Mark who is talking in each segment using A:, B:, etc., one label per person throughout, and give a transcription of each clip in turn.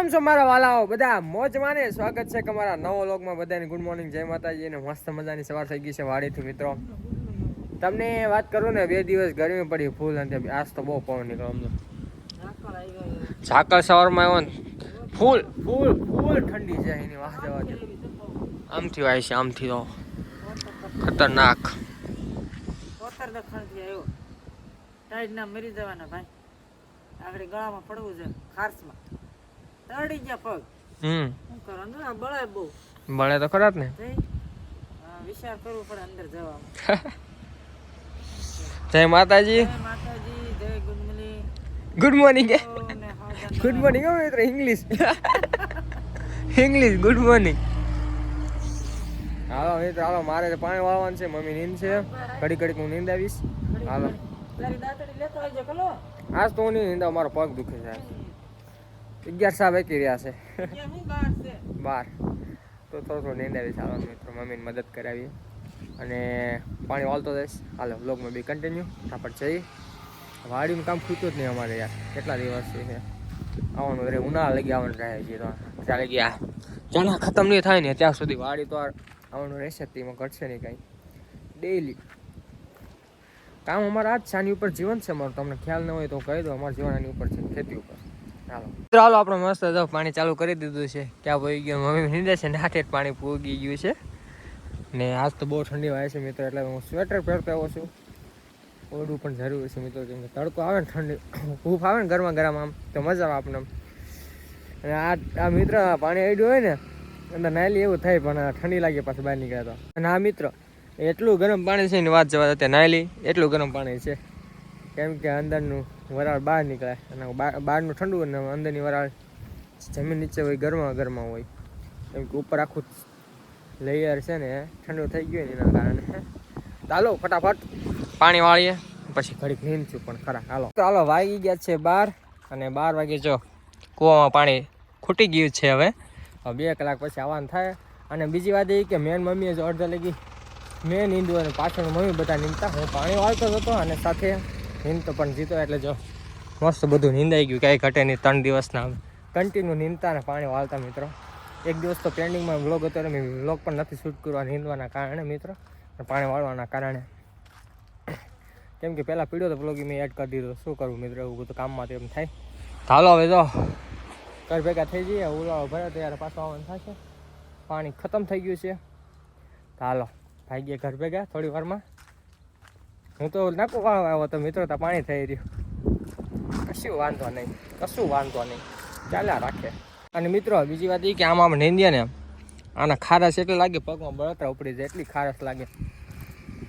A: કેમ છો મારા વાલાઓ બધા મોજમાં ને? સ્વાગત છે તમારા નવો વ્લોગમાં. બધાને ગુડ મોર્નિંગ, જય માતાજી. અને મસ્ત મજાની સવાર થઈ ગઈ છે વાડીથી મિત્રો. તમને વાત કરું ને, 2 દિવસ ગરમી પડી ફૂલ, અને આજ તો બહુ પવન નીકળ્યો અમને. ઝાકળ સવારમાં આવ્યો ને ફૂલ ફૂલ ફૂલ ઠંડી છે એની વાહ જવા દે. આમથી વાય છે, આમથી તો ખતરનાક.
B: ટાઈડ ના મરી જવાના ભાઈ. આગળ ગળામાં પડવું છે ખાર્સમાં. તડી ગયા પગ. શું કરવાનું? આ બળે બહુ.
A: બળે તો ખરા જ ને.
B: વિચાર કરવું પડે અંદર જવામાં.
A: જય માતાજી.
B: જય માતાજી, જય ગુડમલી.
A: Good morning. ગુડ મોર્નિંગ હો મિત્રો. English English good morning. હાલો મિત્રો, હાલો. મારે પાણી વાળવાનું છે, મમ્મી નીંદ છે. ઘડી ઘડી હું નીંદ આવીશ. હાલો. આજ તો હું નહીં નીંદાવ, મારો પગ દુખે છે. 11 સા વેકી રહ્યા છે બાર, તો થોડું નીંદ આવી. ચાલો મિત્રો, મમ્મીને મદદ કરાવીએ અને પાણી વાળતો જઈશ. હાલો વ્લોગમાં બી કન્ટિન્યુ. આપણે જઈએ. વાડીનું કામ ખૂટતું જ નહીં અમારે યાર. કેટલા દિવસથી છે આવવાનું રહે, ઉનાળા લગી આવવાનું રહે છે. તો ત્યાં લગી આ જાણા ખતમ નહીં થાય ને ત્યાં સુધી વાડી તો આવવાનું રહેશે જ. તેમાં ઘટશે નહીં કાંઈ. ડેઈલી કામ અમારા આજ છાની ઉપર જીવન છે અમારું. તમને ખ્યાલ ન હોય તો કહી દો, અમારું જીવન આની ઉપર છે, ખેતી ઉપર. ચાલો આપણે મસ્ત જો પાણી ચાલુ કરી દીધું છે. ક્યાં પોઈ ગયું? મમ્મી નીંદે છે ને હાથે પાણી પૂગી ગયું છે. ને આજ તો બહુ ઠંડી વાય છે મિત્રો, એટલે હું સ્વેટર પહેરતો આવ્યો છું. ઓઢવું પણ જરૂરી છે મિત્રો, કેમ કે તડકો આવે ને, ઠંડી ભૂખ આવે ને ગરમા ગરમ, આમ તો મજા આવે આપણને. અને આ મિત્ર પાણી અડ્યું હોય ને અંદર નાયલી એવું થાય, પણ ઠંડી લાગે પાછું બહાર નીકળ્યા તો. અને આ મિત્ર એટલું ગરમ પાણી છે ને વાત જવા દે. નાયલી એટલું ગરમ પાણી છે, કેમ કે અંદરનું વરાળ બહાર નીકળે અને બહારનું ઠંડુ અને અંદરની વરાળ જમીન નીચે હોય, ગરમા હોય. કેમ કે ઉપર આખું લેયર છે ને ઠંડુ થઈ ગયું ને એના કારણે. ચાલો ફટાફટ પાણી વાળીએ, પછી ઘડીક નીંદ છું પણ ખરા. હાલો વાગી ગયા છે 12, અને 12 વાગે જો કૂવામાં પાણી ખૂટી ગયું છે. હવે 2 કલાક પછી આવવાનું થાય. અને બીજી વાત એ કે મેન મમ્મીએ જો અડધા લગી મેં નીંદું અને પાછળ મમ્મી બધા નીંદતા. હું પાણી વાળતો હતો અને સાથે નીંદતો પણ જીતો, એટલે જો મસ્ત બધું નીંદાઈ ગયું, કાંઈ ઘટે નહીં. 3 દિવસના કન્ટિન્યુ નીંદતા અને પાણી વાળતા મિત્રો. એક દિવસ તો પેન્ડિંગમાં વ્લોગ હતો, મેં વ્લોગ પણ નથી શૂટ કરવા નીંદવાના કારણે મિત્રો, પાણી વાળવાના કારણે. કેમ કે પહેલાં પીડ્યો તો વ્લોગ મેં એડ કરી દીધો. શું કરવું મિત્રો, એવું બધું કામમાં તો એમ થાય. ચાલો હવે જો ઘર ભેગા થઈ જઈએ. ઉલાળો ભરે ત્યારે પાછું આવવાનું થશે. પાણી ખતમ થઈ ગયું છે. ચાલો ભાગીએ ઘર ભેગા થોડી વારમાં. હું તો નાખું વાળવા આવ્યો તો મિત્રો, તો પાણી થઈ રહ્યું. કશું વાંધો નહીં. ચાલ્યા રાખે. અને મિત્રો બીજી વાત એ કે આમાં નીંદીએ ને, આના ખારસ એટલે લાગે પગમાં બળતરા ઉપડી જાય, એટલી ખારસ લાગે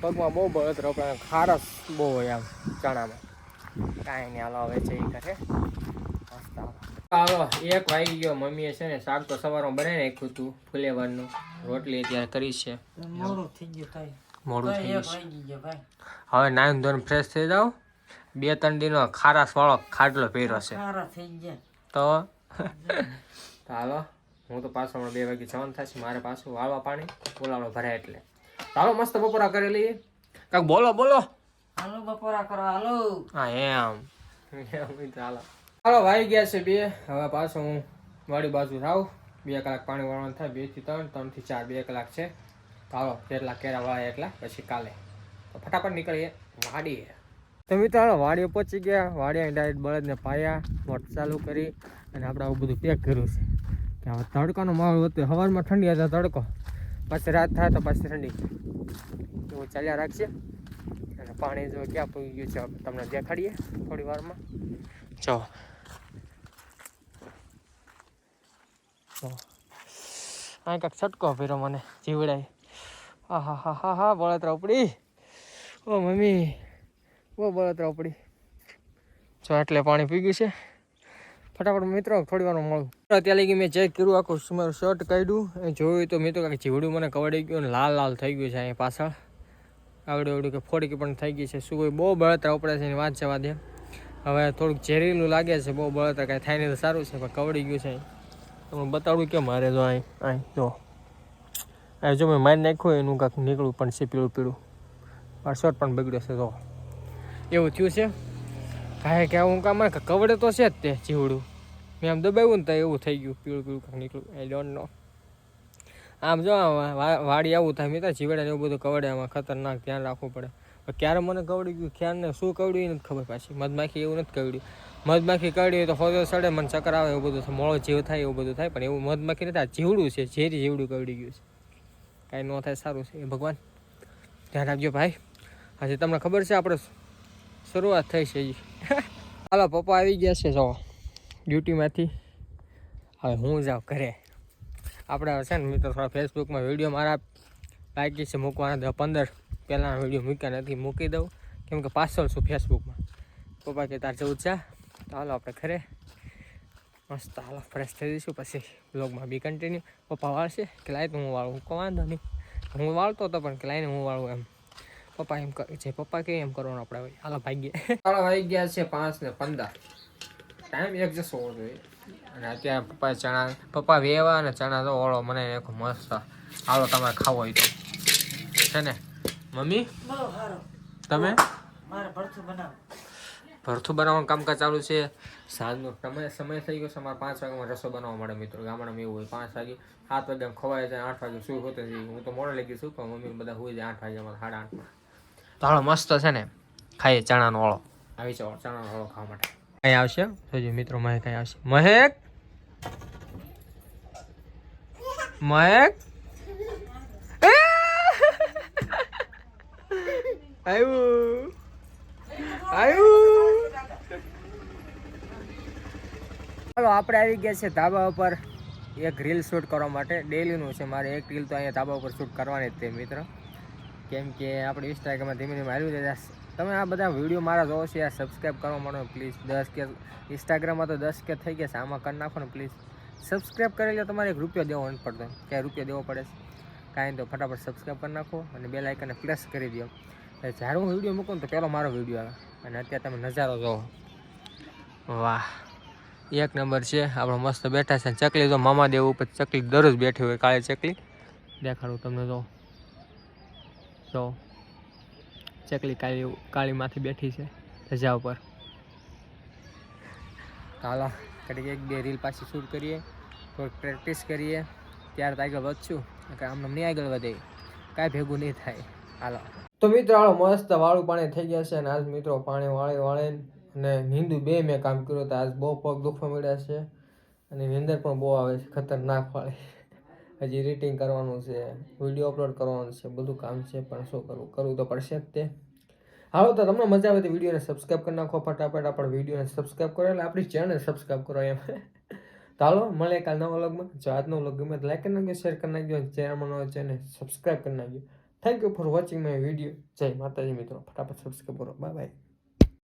A: પગમાં. બહુ બળતરા ઉપડે, ખારસ બહુ હોય આમ ચણામાં. કાંઈ નહીં, હાલો હવે છે એ કરે. હાલો 1 વાગી ગયો. મમ્મીએ છે ને શાક તો સવારમાં બનાવી નાખ્યું હતું, ફુલેવરનું. રોટલી અત્યારે કરી છે.
B: મોડું થઈ ગયું.
A: હવે નાઈન ધોરણ ફ્રેશ થઈ જાવ. 2-3 દિનનો ખારાસ વાળો ખાટલો પહેર્યો છે તો હાલો. હું તો પાછો હમણાં 2 વાગે જવાનું થશે મારે પાછું વાળવા પાણી. ઉલાળો ભરાય એટલે ચાલો મસ્ત બપોરા કરી લઈએ. કાંઈક બોલો
B: હાલો બપોરા કરો. હાલો
A: હા એમ હાલો વાઈ ગયા છે 2. હવે પાછું હું વાડી બાજુ રાવ. 2 કલાક પાણી વાળવાનું થાય. 2 થી 3, 3 થી 4 2 કલાક છે. ચાલો જેટલા કેરા વાળાય એટલા, પછી કાલે તો ફટાફટ નીકળીએ વાડીએ. તો મિત્રો વાડીએ પહોંચી ગયા. વાડીએ ડાયરેક્ટ બળદને પાયા, મોટર ચાલુ કરી અને આપણે આવું બધું પેક કર્યું છે. કે હવે તડકાનો માહોલ હતો. સવારમાં ઠંડી હતા તડકો, પછી રાત થાય તો પછી ઠંડી. એવું ચાલ્યા રાખશે. અને પાણી જો ક્યાં પૂગી ગયું છે તમને દેખાડીએ થોડી વારમાં. જો આ કાંઈક છટકો ફેરો મને જીવડાય. હા બળતરા ઉપડી. ઓ મમ્મી બહુ બળતરા ઉપડી. જો એટલે પાણી પી ગયું છે. ફટાફટ મિત્રો થોડી વારમાં મળું. ત્યાં લગી મેં ચેક કર્યું, આખું મારું શર્ટ કાઢ્યું. જોયું તો મિત્રો કાંઈક જીવડું મને કવડી ગયું અને લાલ થઈ ગયું છે અહીંયા પાછળ. આવડું કે ફોડકી પણ થઈ ગઈ છે. શું કોઈ બહુ બળતરા ઉપડે છે એની વાત જવા દે. હવે થોડુંક ઝેરીલું લાગે છે. બહુ બળતરા કાંઈ થાય નહીં તો સારું છે, પણ કવડી ગયું છે. તમને બતાડું કે મારે જો અહીં જો મેં મારી નાખ્યું એનું કાંઈક નીકળ્યું પણ છે પીળું. મારો શર્ટ પણ બગડ્યો છે. તો એવું થયું છે. કાંઈ કે હું કામ કવડે તો છે જ તે જીવડું. મેં આમ દબાવ્યું ને તો એવું થઈ ગયું, પીળું પીળું કંઈક નીકળ્યું, આઈ ડોન્ટ નો. આમ જો વાડી આવું થાય મિત્ર, જીવડા એવું બધું કવડે, આમાં ખતરનાક ધ્યાન રાખવું પડે. ક્યારે મને કવડી ગયું, ખ્યાલ ને શું કવડ્યું એ નથી ખબર. પાછી મધમાખી એવું નથી કવડ્યું. મધમાખી કવડી તો ફોજો સડે, મને ચક્કર આવે, એવું બધું મોળો જીવ થાય, એવું બધું થાય. પણ એવું મધમાખી નથી, આ જીવડું છે, ઝેરી જીવડું કવડી ગયું છે. કાંઈ ન થાય, સારું છે. એ ભગવાન ધ્યાન રાખજો ભાઈ. હજી તમને ખબર છે આપણે શરૂઆત થઈ છે હજી. હાલો પપ્પા આવી ગયા છે જો ડ્યુટીમાંથી. હવે હું જાઉં ઘરે. આપણે છે ને મિત્રો થોડા ફેસબુકમાં વિડીયો મારા બાકી છે મૂકવાના, 15 પહેલાંના વિડીયો મૂક્યા નથી, મૂકી દઉં કેમ કે પાછળ છું ફેસબુકમાં. પપ્પા કે તાર જવું છે, તો હાલો આપણે ઘરે મસ્ત હાલો ફ્રેશ થઈ દઈશું, પછી બ્લોગમાં બી કન્ટિન્યુ. પપ્પા વાળશે કે લાય તો હું વાળું, હું વાંધો નહીં, હું વાળતો હતો પણ કે લાઈને હું વાળું એમ. પપ્પા એમ કરે છે, પપ્પા કે એમ કરવાનું આપણે. ભાઈ હાલો ભાગીએ. હાલો વાગી ગયા છે 5:15, ટાઈમ એડજસ્ટ હોવો જોઈએ. અને અત્યારે પપ્પા વેવા અને ચણા તો ઓળો મને નાખો મસ્ત. હાલો તમારે ખાવો હોય તો છે ને મમ્મી.
B: બહુ સારો.
A: તમે
B: મારે ભરથું બનાવ.
A: ભરથું બનાવવાનું કામકાજ ચાલુ છે. સાંજનો સમય થઈ ગયો છે, અમારે 5 વાગ્યામાં રસો બનાવવા મળે મિત્રો. ગામડામાં એવું હોય 5 વાગે, 7 વાગ્યામાં ખવાય જાય, 8 વાગે શું હોતે. હું તો મોડે લઈ ગયું છું, પણ મમ્મી બધા હોઈ જાય 8 વાગ્યામાં, 8:30. તો હાલો મસ્ત છે ને ખાઈએ ચણાનો ઓળો. આવી છે ચણાનો ઓળો ખાવા માટે. કઈ આવશે જોજો મિત્રો, મહેક કઈ આવશે. મહેક મહેક આવ્યું આવ્યું. ચાલો આપણે આવી ગયા છે ધાબા ઉપર એક રીલ શૂટ કરવા માટે. ડેલીનું છે મારે એક રીલ તો અહીંયા ધાબા ઉપર શૂટ કરવાની જ તે મિત્ર, કેમ કે આપણે ઇન્સ્ટાગ્રામમાં ધીમે ધીમે આવી જાય. તમે આ બધા વિડીયો મારા જોવો છો યાર, સબસ્ક્રાઈબ કરવા માંડો પ્લીઝ. 10 કે ઇન્સ્ટાગ્રામમાં તો 10 કે થઈ ગયા છે, આમાં કરી નાખો ને પ્લીઝ. સબસ્ક્રાઈબ કરી લે, તમારે 1 રૂપિયો દેવો નથી પડતો. ક્યાંય રૂપિયો દેવો પડે છે કાંઈ તો ફટાફટ સબસ્ક્રાઈબ કરી નાખો અને બેલ આઇકનને પ્રેસ કરી દો. જ્યારે હું વિડીયો મૂકું ને તો પહેલો મારો વિડીયો આવે. અને અત્યારે તમે નજારો જોવો, વાહ એક નંબર છે. આપણે મસ્ત બેઠા છે. ચકલી તો મામાદેવ ઉપર ચકલી દરરોજ બેઠી હોય, કાળી ચકલી દેખાડું તમને. જો ચકલી કાળીમાંથી બેઠી છે ધજા ઉપર. હાલો ઘડીક 1-2 રીલ પાછી શૂટ કરીએ, થોડીક પ્રેક્ટિસ કરીએ, ત્યારે તો આગળ વધશું. આમને નહીં આગળ વધે, કાંઈ ભેગું નહીં થાય. હાલો તો મિત્રો હાલો મસ્ત વાળું પાણી થઈ ગયા છે. અને આજ મિત્રો પાણી વાળે અને નીંદું બે મેં કામ કર્યું હતું. આજ બહુ પગ દુખવા મળ્યા છે અને નીંદર પણ બહુ આવે છે, ખતરનાક વાળી. હજી એડિટિંગ કરવાનું છે, વિડીયો અપલોડ કરવાનું છે, બધું કામ છે, પણ શું કરવું તો પડશે જ તે. હાલો તો તમને મજા આવે તો વિડીયોને સબસ્ક્રાઈબ કરી નાખો ફટાફટ. આપણે વિડીયોને સબસ્ક્રાઈબ કરો એટલે આપણી ચેનલ સબસ્ક્રાઈબ કરો એમ. તો હાલો મળે કાલ નવા વ્લોગમાં. જો આજનો વ્લોગ ગમે તો લાઈક કરી નાખજો, શેર કરી નાખજો, ચેનલમાં નવો ચેનલ સબસ્ક્રાઈબ કરી નાખજો. Thank you for watching my video. જય માતાજી મિત્રો, ફટાફટ સબસ્ક્રાઈબ કરો. Bye bye.